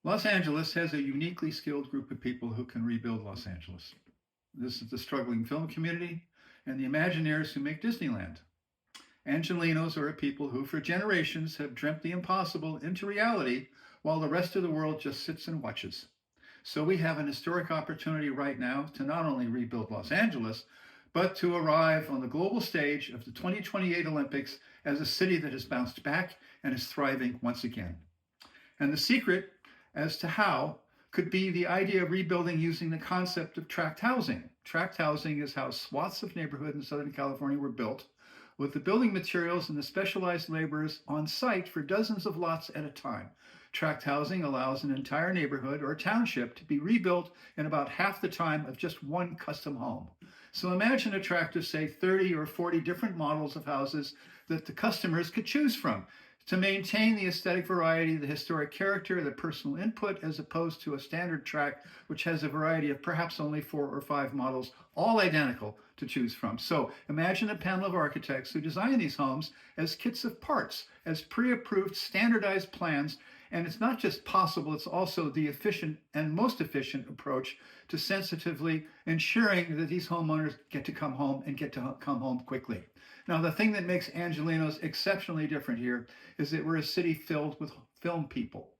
Los Angeles has a uniquely skilled group of people who can rebuild Los Angeles. This is the struggling film community and the Imagineers who make Disneyland. Angelenos are a people who, for generations, have dreamt the impossible into reality while the rest of the world just sits and watches. So we have an historic opportunity right now to not only rebuild Los Angeles, but to arrive on the global stage of the 2028 Olympics as a city that has bounced back and is thriving once again. And the secret as to how could be the idea of rebuilding using the concept of tract housing. Tract housing is how swaths of neighborhood in Southern California were built, with the building materials and the specialized laborers on site for dozens of lots at a time. Tract housing allows an entire neighborhood or township to be rebuilt in about half the time of just one custom home. So imagine a tract of, say, 30 or 40 different models of houses that the customers could choose from to maintain the aesthetic variety, the historic character, the personal input, as opposed to a standard tract which has a variety of perhaps only 4 or 5 models, all identical to choose from. So imagine a panel of architects who design these homes as kits of parts, as pre-approved standardized plans. And it's not just possible, it's also the efficient and most efficient approach to sensitively ensuring that these homeowners get to come home and get to come home quickly. Now, the thing that makes Angelenos exceptionally different here is that we're a city filled with film people,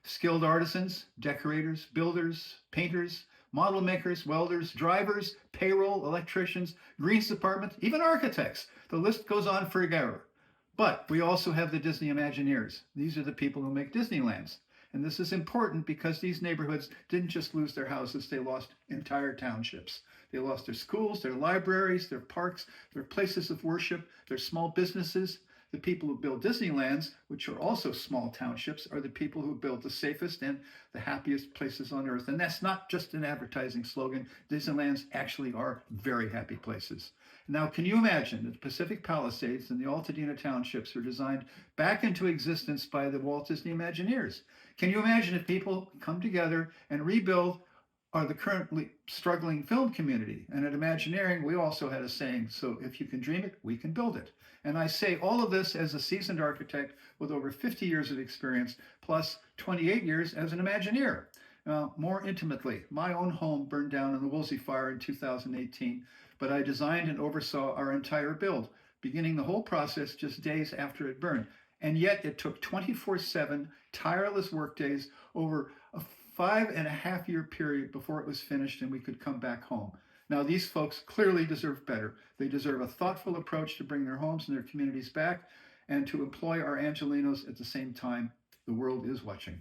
skilled artisans, decorators, builders, painters, model makers, welders, drivers, payroll, electricians, greens department, even architects. The list goes on forever. But we also have the Disney Imagineers. These are the people who make Disneylands. And this is important because these neighborhoods didn't just lose their houses, they lost entire townships. They lost their schools, their libraries, their parks, their places of worship, their small businesses. The people who build Disneylands, which are also small townships, are the people who build the safest and the happiest places on earth. And that's not just an advertising slogan. Disneylands actually are very happy places. Now, can you imagine that the Pacific Palisades and the Altadena townships were designed back into existence by the Walt Disney Imagineers? Can you imagine if people come together and rebuild the currently struggling film community? And at Imagineering, we also had a saying, so if you can dream it, we can build it. And I say all of this as a seasoned architect with over 50 years of experience, plus 28 years as an Imagineer. More intimately, my own home burned down in the Woolsey fire in 2018, but I designed and oversaw our entire build, beginning the whole process just days after it burned. And yet it took 24/7 tireless work days over a 5.5 year period before it was finished and we could come back home. Now, these folks clearly deserve better. They deserve a thoughtful approach to bring their homes and their communities back and to employ our Angelenos at the same time. The world is watching.